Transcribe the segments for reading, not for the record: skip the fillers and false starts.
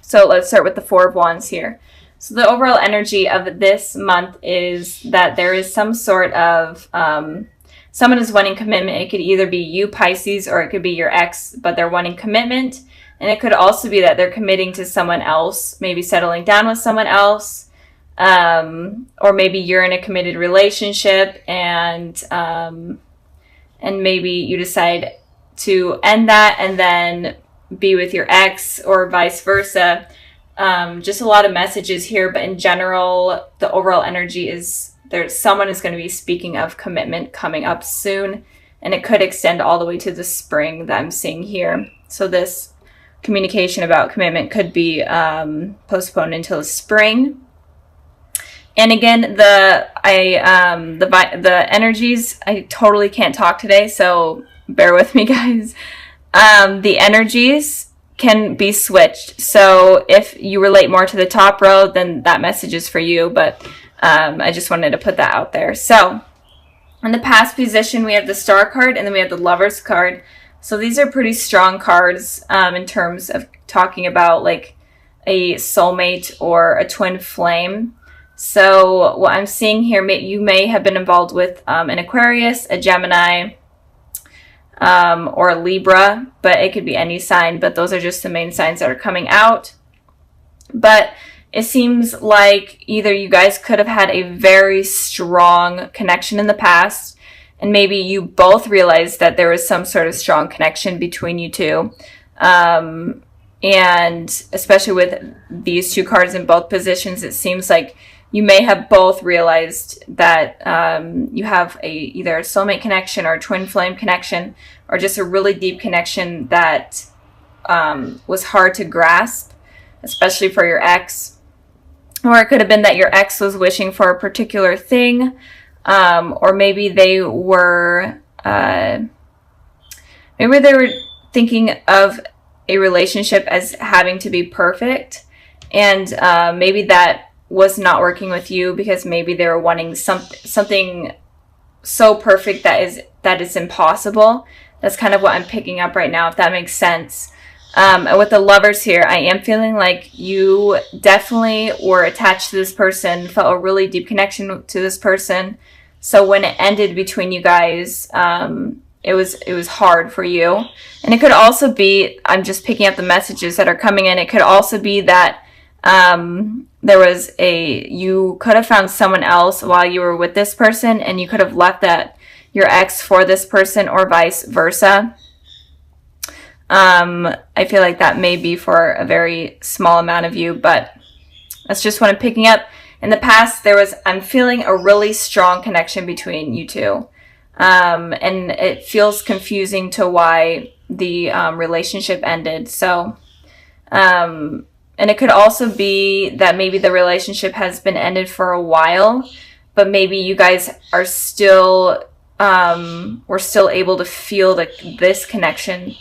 So let's start with the Four of Wands here. So the overall energy of this month is that there is some sort of, someone is wanting commitment. It could either be you, Pisces, or it could be your ex, but they're wanting commitment. And it could also be that they're committing to someone else, maybe settling down with someone else, or maybe you're in a committed relationship and maybe you decide to end that and then be with your ex or vice versa. Just a lot of messages here, but in general, the overall energy is someone is going to be speaking of commitment coming up soon, and it could extend all the way to the spring that I'm seeing here. So this communication about commitment could be postponed until spring. And again, the energies, I totally can't talk today, so bear with me, guys. The energies can be switched. So if you relate more to the top row, then that message is for you. But I just wanted to put that out there. So in the past position, we have the Star card, and then we have the Lovers card. So these are pretty strong cards in terms of talking about like a soulmate or a twin flame. So what I'm seeing here, you may have been involved with an Aquarius, a Gemini, or a Libra, but it could be any sign, but those are just the main signs that are coming out. But it seems like either you guys could have had a very strong connection in the past, and maybe you both realized that there was some sort of strong connection between you two. And especially with these two cards in both positions, it seems like you may have both realized that you have either a soulmate connection or a twin flame connection, or just a really deep connection that was hard to grasp, especially for your ex. Or it could have been that your ex was wishing for a particular thing, or maybe they were thinking of a relationship as having to be perfect, and maybe that was not working with you because maybe they were wanting something so perfect that is impossible. That's kind of what I'm picking up right now, if that makes sense. And with the Lovers here, I am feeling like you definitely were attached to this person, felt a really deep connection to this person. So when it ended between you guys, it was hard for you. And it could also be, I'm just picking up the messages that are coming in, it could also be that you could have found someone else while you were with this person, and you could have left your ex for this person, or vice versa. I feel like that may be for a very small amount of you, but that's just what I'm picking up. In the past, I'm feeling a really strong connection between you two. And it feels confusing to why the relationship ended. So, and it could also be that maybe the relationship has been ended for a while, but maybe you guys are still, were still able to feel this connection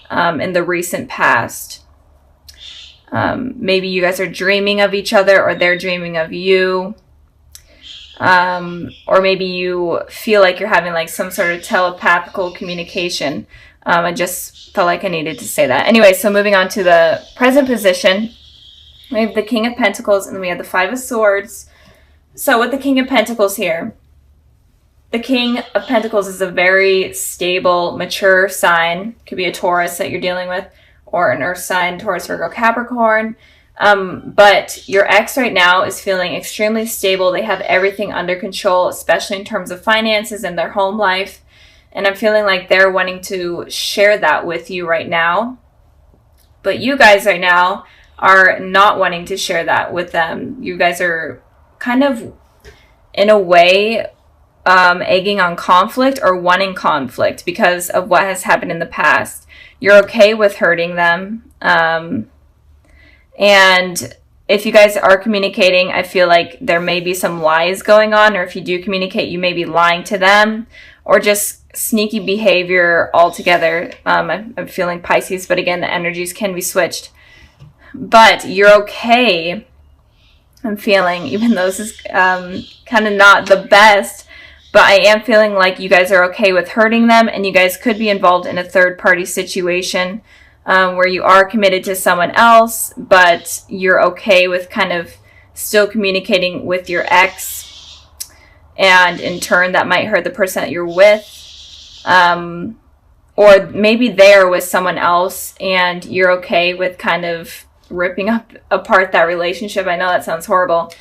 in the recent past. Maybe you guys are dreaming of each other, or they're dreaming of you. Or maybe you feel like you're having like some sort of telepathical communication. I just felt like I needed to say that. Anyway, so moving on to the present position, we have the King of Pentacles, and then we have the Five of Swords. So with the King of Pentacles here, the King of Pentacles is a very stable, mature sign. Could be a Taurus that you're dealing with, or an Earth sign, Taurus, Virgo, Capricorn. But your ex right now is feeling extremely stable. They have everything under control, especially in terms of finances and their home life. And I'm feeling like they're wanting to share that with you right now. But you guys right now are not wanting to share that with them. You guys are kind of, in a way, egging on conflict or wanting conflict because of what has happened in the past. You're okay with hurting them. And if you guys are communicating, I feel like there may be some lies going on, or if you do communicate, you may be lying to them, or just sneaky behavior altogether. I'm feeling Pisces, but again, the energies can be switched. But you're okay, I'm feeling, even though this is kind of not the best, but I am feeling like you guys are okay with hurting them, and you guys could be involved in a third-party situation. where you are committed to someone else, but you're okay with kind of still communicating with your ex, and in turn that might hurt the person that you're with. Or maybe they are with someone else and you're okay with kind of ripping apart that relationship. I know that sounds horrible,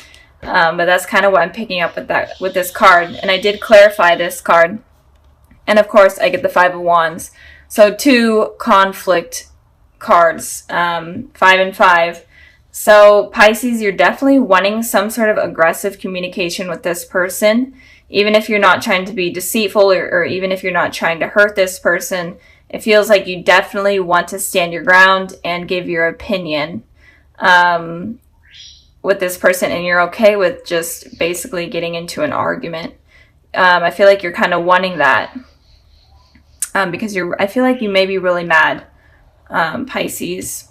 but that's kind of what I'm picking up with this card. And I did clarify this card. And of course, I get the Five of Wands. So 2 conflict cards, 5 and 5. So Pisces, you're definitely wanting some sort of aggressive communication with this person. Even if you're not trying to be deceitful, or even if you're not trying to hurt this person, it feels like you definitely want to stand your ground and give your opinion with this person, and you're okay with just basically getting into an argument. I feel like you're kind of wanting that because I feel like you may be really mad, Pisces.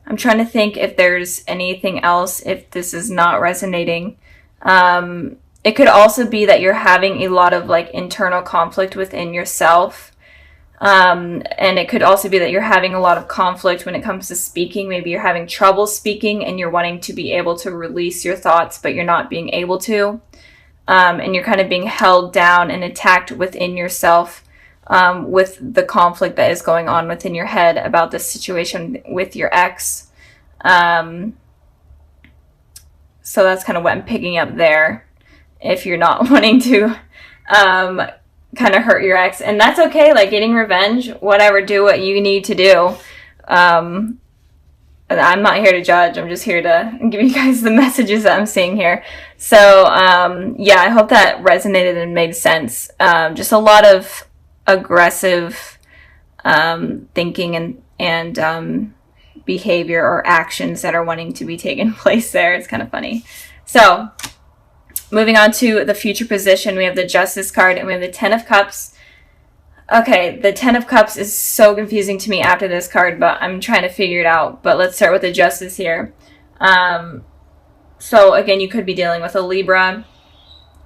I'm trying to think if there's anything else, if this is not resonating. It could also be that you're having a lot of like internal conflict within yourself. And it could also be that you're having a lot of conflict when it comes to speaking. Maybe you're having trouble speaking and you're wanting to be able to release your thoughts, but you're not being able to. And you're kind of being held down and attacked within yourself with the conflict that is going on within your head about this situation with your ex. So that's kind of what I'm picking up there. If you're not wanting to kind of hurt your ex, and that's okay, like getting revenge, whatever, do what you need to do. I'm not here to judge, I'm just here to give you guys the messages that I'm seeing here. So yeah, I hope that resonated and made sense. Just a lot of aggressive thinking and behavior or actions that are wanting to be taken place there. It's kind of funny. So moving on to the future position, we have the Justice card and we have the Ten of Cups. Okay, the Ten of Cups is so confusing to me after this card, but I'm trying to figure it out. But let's start with the Justice here. So again, you could be dealing with a Libra,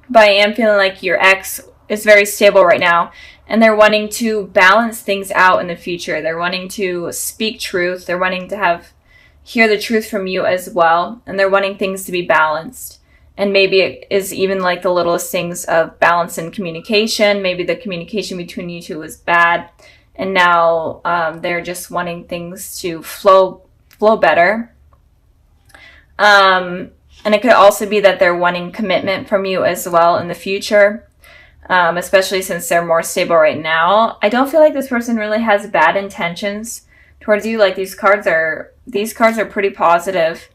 but I am feeling like your ex is very stable right now, and they're wanting to balance things out in the future. They're wanting to speak truth. They're wanting to hear the truth from you as well, and they're wanting things to be balanced. And maybe it is even like the littlest things of balance in communication. Maybe the communication between you two was bad, and now they're just wanting things to flow better. And it could also be that they're wanting commitment from you as well in the future, especially since they're more stable right now. I don't feel like this person really has bad intentions towards you. Like these cards are pretty positive.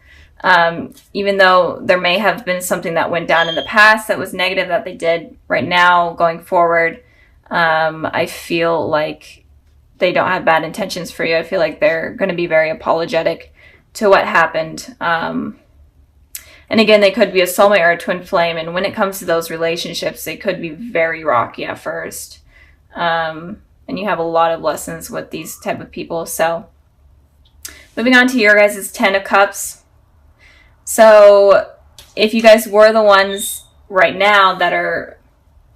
Even though there may have been something that went down in the past that was negative that they did, right now going forward, I feel like they don't have bad intentions for you. I feel like they're going to be very apologetic to what happened. And again, they could be a soulmate or a twin flame, and when it comes to those relationships, they could be very rocky at first. And you have a lot of lessons with these type of people. So moving on to your guys' Ten of Cups. So if you guys were the ones right now that are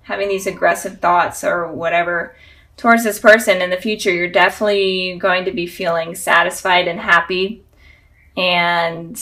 having these aggressive thoughts or whatever towards this person, in the future, you're definitely going to be feeling satisfied and happy and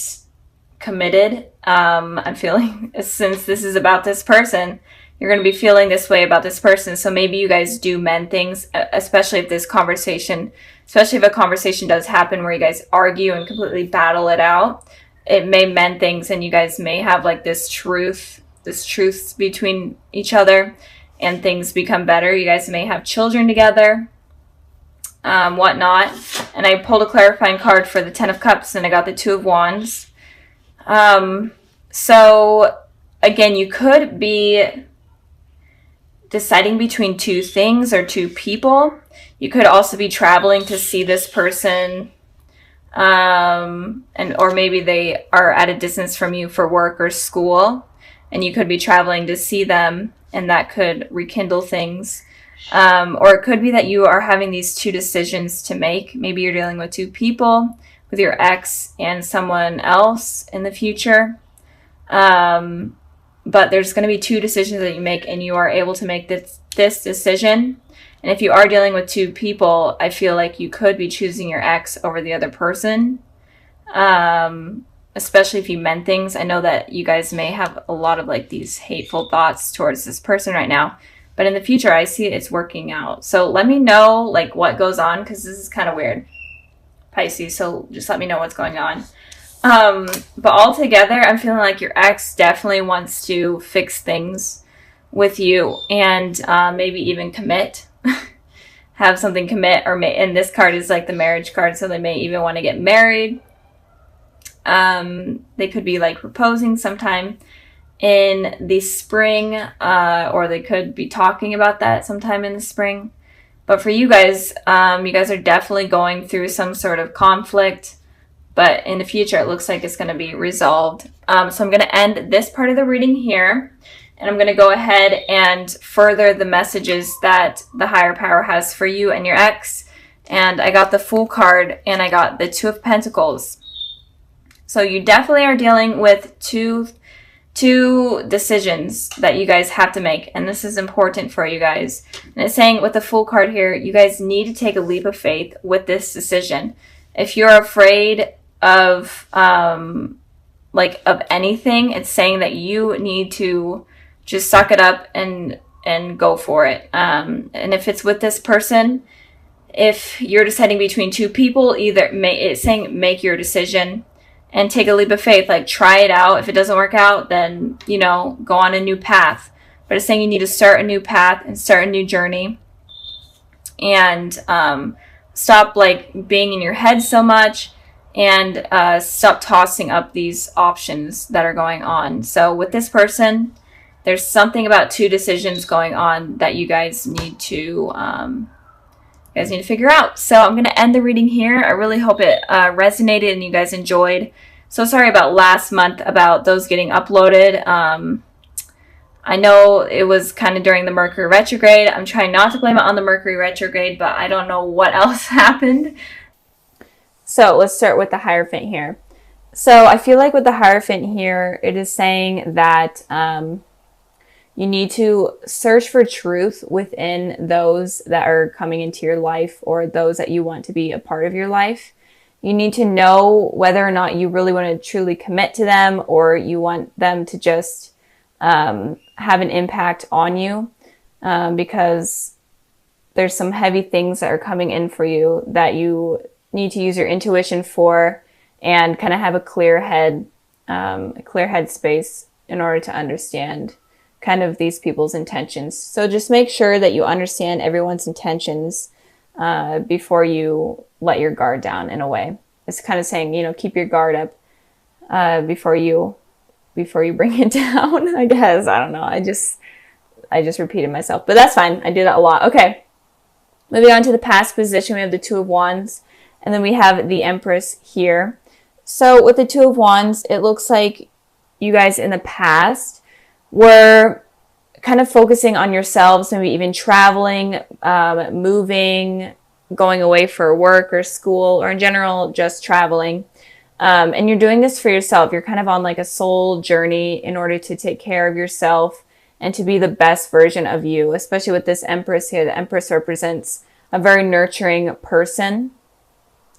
committed. I'm feeling, since this is about this person, you're going to be feeling this way about this person. So maybe you guys do mend things, especially if a conversation does happen where you guys argue and completely battle it out. It may mend things, and you guys may have like this truth between each other, and things become better. You guys may have children together, whatnot. And I pulled a clarifying card for the Ten of Cups, and I got the Two of Wands. So again, you could be deciding between two things or two people. You could also be traveling to see this person, or maybe they are at a distance from you for work or school, and you could be traveling to see them, and that could rekindle things. Or it could be that you are having these two decisions to make. Maybe you're dealing with two people, with your ex and someone else in the future. But there's going to be two decisions that you make, and you are able to make this decision. And if you are dealing with two people, I feel like you could be choosing your ex over the other person. Especially if you meant things. I know that you guys may have a lot of like these hateful thoughts towards this person right now, but in the future, I see it's working out. So let me know like what goes on, because this is kind of weird, Pisces. So just let me know what's going on. But altogether, I'm feeling like your ex definitely wants to fix things with you, and maybe even commit. Have something commit, or and this card is like the marriage card, so they may even want to get married. They could be like proposing sometime in the spring, or they could be talking about that sometime in the spring. But for you guys are definitely going through some sort of conflict, but in the future it looks like it's going to be resolved. So I'm going to end this part of the reading here, and I'm going to go ahead and further the messages that the higher power has for you and your ex. And I got the Fool card, and I got the Two of Pentacles. So you definitely are dealing with two decisions that you guys have to make. And this is important for you guys. And it's saying with the Fool card here, you guys need to take a leap of faith with this decision. If you're afraid of anything, it's saying that you need to just suck it up and go for it. And if it's with this person, if you're deciding between two people, it's saying make your decision and take a leap of faith. Like, try it out. If it doesn't work out, then, go on a new path. But it's saying you need to start a new path and start a new journey. And stop, being in your head so much. And stop tossing up these options that are going on. So with this person, there's something about two decisions going on that you guys need to figure out. So I'm going to end the reading here. I really hope it resonated and you guys enjoyed. So sorry about last month about those getting uploaded. I know it was kind of during the Mercury retrograde. I'm trying not to blame it on the Mercury retrograde, but I don't know what else happened. So let's start with the Hierophant here. So I feel like with the Hierophant here, it is saying that you need to search for truth within those that are coming into your life, or those that you want to be a part of your life. You need to know whether or not you really want to truly commit to them, or you want them to just have an impact on you, because there's some heavy things that are coming in for you that you need to use your intuition for, and kind of have a clear head space in order to understand kind of these people's intentions. So just make sure that you understand everyone's intentions before you let your guard down, in a way. It's kind of saying, keep your guard up before you bring it down, I guess. I don't know. I just repeated myself, but that's fine. I do that a lot. Okay. Moving on to the past position, we have the Two of Wands, and then we have the Empress here. So with the Two of Wands, it looks like you guys in the past were kind of focusing on yourselves, maybe even traveling, moving, going away for work or school, or in general, just traveling. And you're doing this for yourself. You're kind of on like a soul journey in order to take care of yourself and to be the best version of you, especially with this Empress here. The Empress represents a very nurturing person.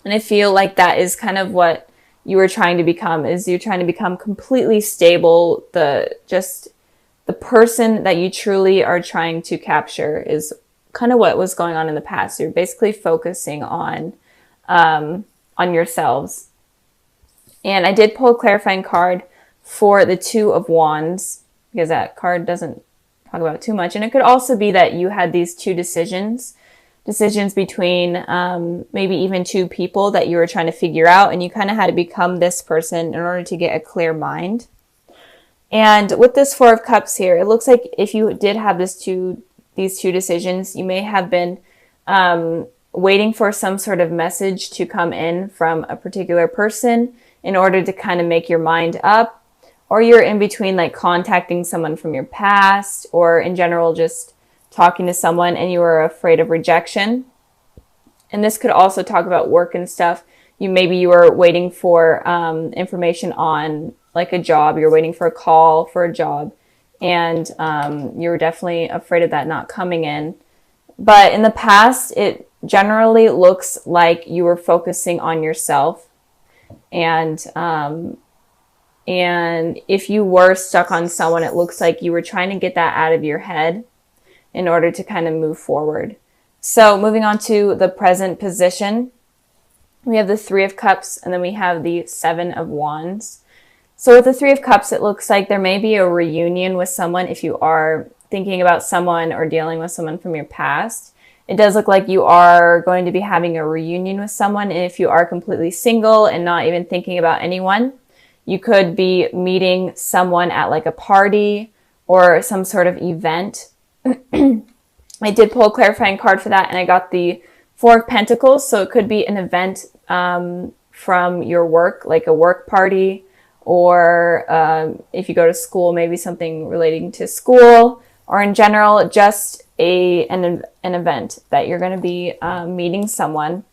And I feel like that is kind of what you were trying to become, is you're trying to become completely stable. The person that you truly are trying to capture is kind of what was going on in the past. You're basically focusing on yourselves. And I did pull a clarifying card for the Two of Wands, because that card doesn't talk about too much. And it could also be that you had these two decisions between maybe even two people that you were trying to figure out, and you kind of had to become this person in order to get a clear mind. And with this Four of Cups here, it looks like if you did have these two decisions, you may have been waiting for some sort of message to come in from a particular person in order to kind of make your mind up, or you're in between like contacting someone from your past, or in general just talking to someone and you were afraid of rejection. And this could also talk about work and stuff. Maybe you were waiting for information on like a job. You're waiting for a call for a job, and you were definitely afraid of that not coming in. But in the past, it generally looks like you were focusing on yourself. And if you were stuck on someone, it looks like you were trying to get that out of your head in order to kind of move forward. So moving on to the present position, we have the Three of Cups, and then we have the Seven of Wands. So with the Three of Cups, it looks like there may be a reunion with someone if you are thinking about someone or dealing with someone from your past. It does look like you are going to be having a reunion with someone. And if you are completely single and not even thinking about anyone, you could be meeting someone at like a party or some sort of event. I did pull a clarifying card for that, and I got the Four of Pentacles. So it could be an event from your work, like a work party, or if you go to school, maybe something relating to school, or in general, just an event that you're going to be meeting someone.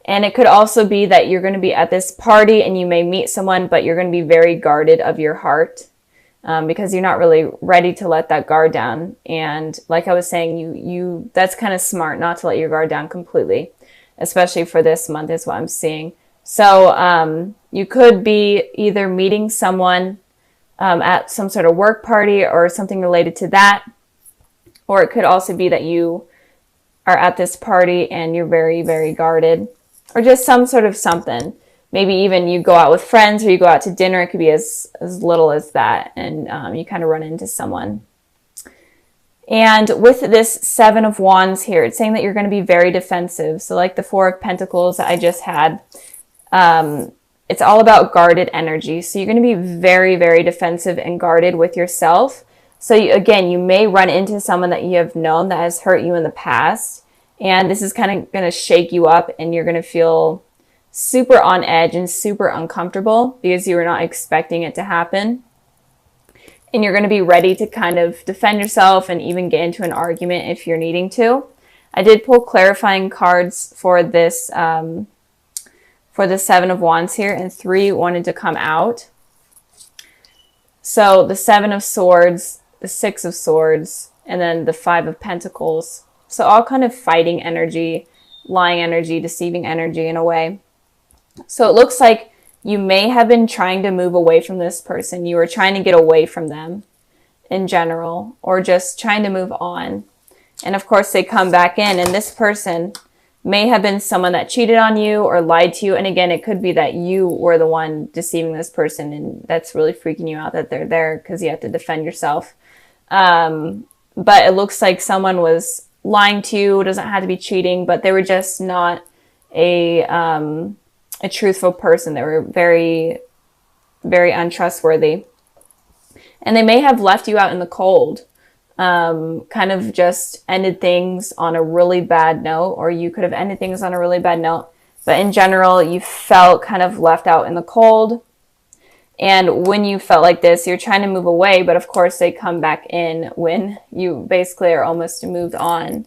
And it could also be that you're going to be at this party and you may meet someone, but you're going to be very guarded of your heart because you're not really ready to let that guard down. And like I was saying, you that's kind of smart not to let your guard down completely, especially for this month is what I'm seeing. So you could be either meeting someone at some sort of work party or something related to that, or it could also be that you are at this party and you're very, very guarded, or just some sort of something. Maybe even you go out with friends or you go out to dinner. It could be as little as that, and you kind of run into someone. And with this Seven of Wands here, it's saying that you're going to be very defensive. So like the Four of Pentacles that I just had, it's all about guarded energy. So you're going to be very, very defensive and guarded with yourself. So again, you may run into someone that you have known that has hurt you in the past. And this is kind of going to shake you up, and you're going to feel super on edge and super uncomfortable because you were not expecting it to happen. And you're going to be ready to kind of defend yourself and even get into an argument if you're needing to. I did pull clarifying cards for this, for the Seven of Wands here, and 3 wanted to come out. So the Seven of Swords, the Six of Swords, and then the Five of Pentacles. So all kind of fighting energy, lying energy, deceiving energy in a way. So it looks like you may have been trying to move away from this person. You were trying to get away from them in general, or just trying to move on. And of course they come back in, and this person may have been someone that cheated on you or lied to you. And again, it could be that you were the one deceiving this person, and that's really freaking you out that they're there because you have to defend yourself. But it looks like someone was lying to you. It doesn't have to be cheating, but they were just not a truthful person. They were very, very untrustworthy. And they may have left you out in the cold, kind of just ended things on a really bad note, or you could have ended things on a really bad note. But in general, you felt kind of left out in the cold. And when you felt like this, you're trying to move away, but of course they come back in when you basically are almost moved on.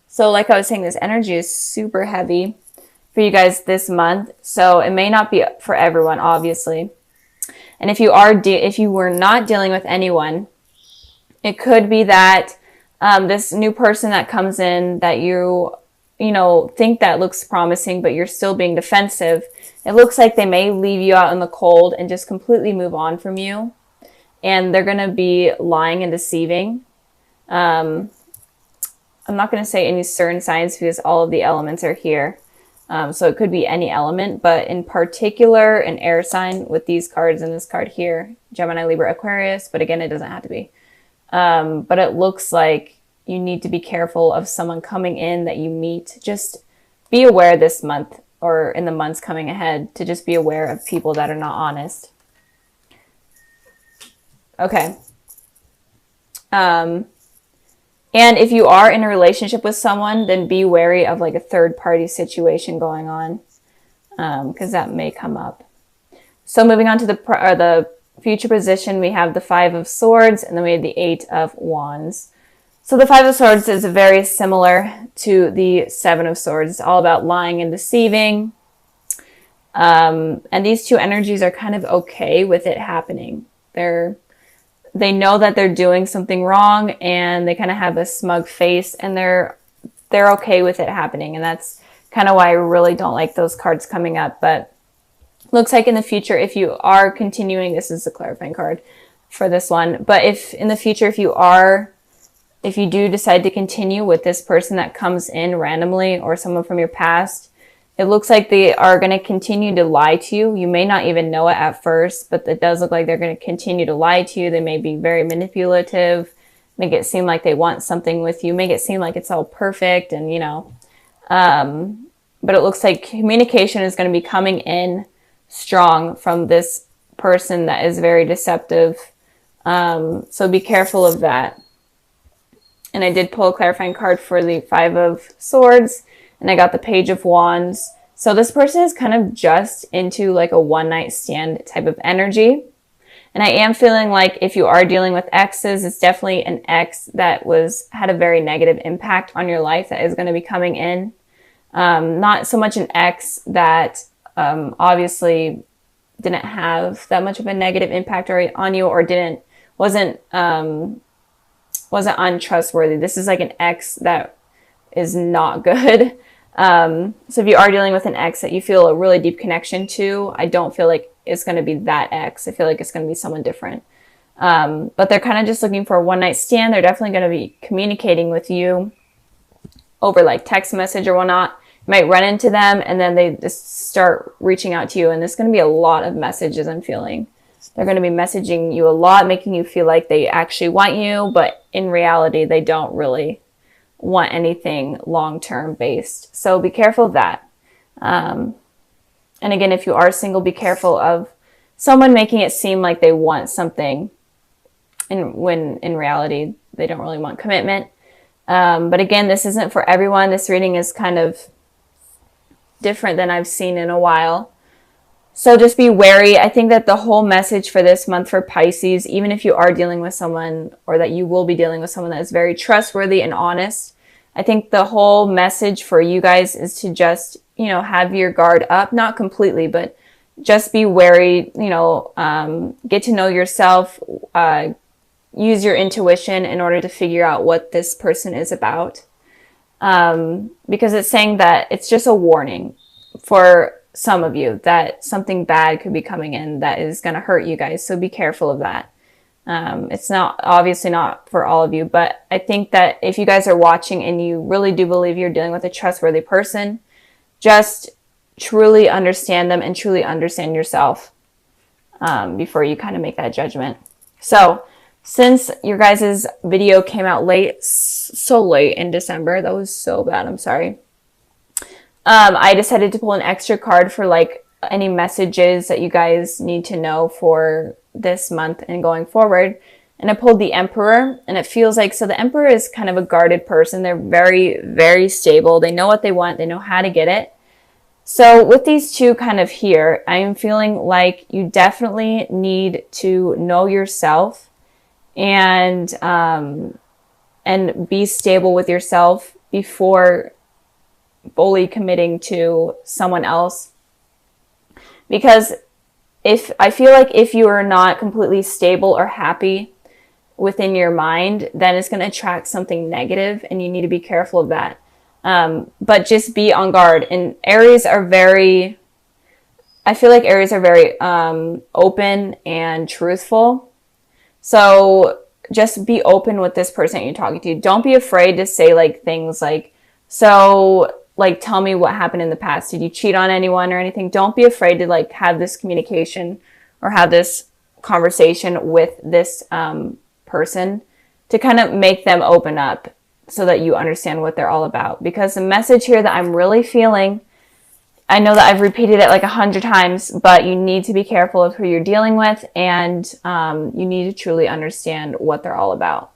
So like I was saying, this energy is super heavy for you guys this month. So it may not be for everyone, obviously. And if you were not dealing with anyone, it could be that this new person that comes in that you think that looks promising, but you're still being defensive. It looks like they may leave you out in the cold and just completely move on from you. And they're going to be lying and deceiving. I'm not going to say any certain signs because all of the elements are here. So it could be any element, but in particular, an air sign with these cards and this card here, Gemini, Libra, Aquarius. But again, it doesn't have to be. But it looks like you need to be careful of someone coming in that you meet. Just be aware this month or in the months coming ahead to just be aware of people that are not honest. Okay. And if you are in a relationship with someone, then be wary of like a third party situation going on, because that may come up. So moving on to the future position, we have the Five of Swords, and then we have the Eight of Wands. So the Five of Swords is very similar to the Seven of Swords. It's all about lying and deceiving. And these two energies are kind of okay with it happening. They know that they're doing something wrong, and they kind of have a smug face, and they're they're okay with it happening. And that's kind of why I really don't like those cards coming up. But looks like in the future, if you are continuing, this is the clarifying card for this one. But if in the future, if you do decide to continue with this person that comes in randomly or someone from your past, it looks like they are going to continue to lie to you. You may not even know it at first, but it does look like they're going to continue to lie to you. They may be very manipulative, make it seem like they want something with you, make it seem like it's all perfect, and but it looks like communication is going to be coming in strong from this person that is very deceptive. So be careful of that. And I did pull a clarifying card for the Five of Swords, and I got the Page of Wands. So this person is kind of just into like a one-night stand type of energy. And I am feeling like if you are dealing with exes, it's definitely an ex that had a very negative impact on your life that is going to be coming in. Not so much an ex that obviously didn't have that much of a negative impact on you, or wasn't untrustworthy. This is like an ex that is not good. So if you are dealing with an ex that you feel a really deep connection to, I don't feel like it's going to be that ex. I feel like it's going to be someone different. But they're kind of just looking for a one-night stand. They're definitely going to be communicating with you over like text message or whatnot. You might run into them and then they just start reaching out to you. And there's going to be a lot of messages, I'm feeling. They're going to be messaging you a lot, making you feel like they actually want you, but in reality, they don't really want anything long-term based. So be careful of that. And again, if you are single, be careful of someone making it seem like they want something, when in reality, they don't really want commitment. But again, this isn't for everyone. This reading is kind of different than I've seen in a while. So just be wary. I think that the whole message for this month for Pisces, even if you are dealing with someone, or that you will be dealing with someone that is very trustworthy and honest, I think the whole message for you guys is to just, have your guard up, not completely, but just be wary, get to know yourself, use your intuition in order to figure out what this person is about. Because it's saying that it's just a warning for some of you that something bad could be coming in that is going to hurt you guys. So be careful of that. It's obviously not for all of you, but I think that if you guys are watching and you really do believe you're dealing with a trustworthy person, just truly understand them and truly understand yourself before you kind of make that judgment. So since your guys' video came out so late in December, that was so bad, I'm sorry. I decided to pull an extra card for like any messages that you guys need to know for this month and going forward. And I pulled the Emperor, and it feels like, so the Emperor is kind of a guarded person. They're very, very stable. They know what they want. They know how to get it. So with these two kind of here, I am feeling like you definitely need to know yourself and be stable with yourself before fully committing to someone else. Because I feel like if you are not completely stable or happy within your mind, then it's going to attract something negative, and you need to be careful of that. But just be on guard. And Aries are very open and truthful. So just be open with this person that you're talking to. Don't be afraid to say like things like, tell me what happened in the past. Did you cheat on anyone or anything? Don't be afraid to like have this communication or have this conversation with this person to kind of make them open up so that you understand what they're all about. Because the message here that I'm really feeling, I know that I've repeated it like 100 times, but you need to be careful of who you're dealing with, and you need to truly understand what they're all about.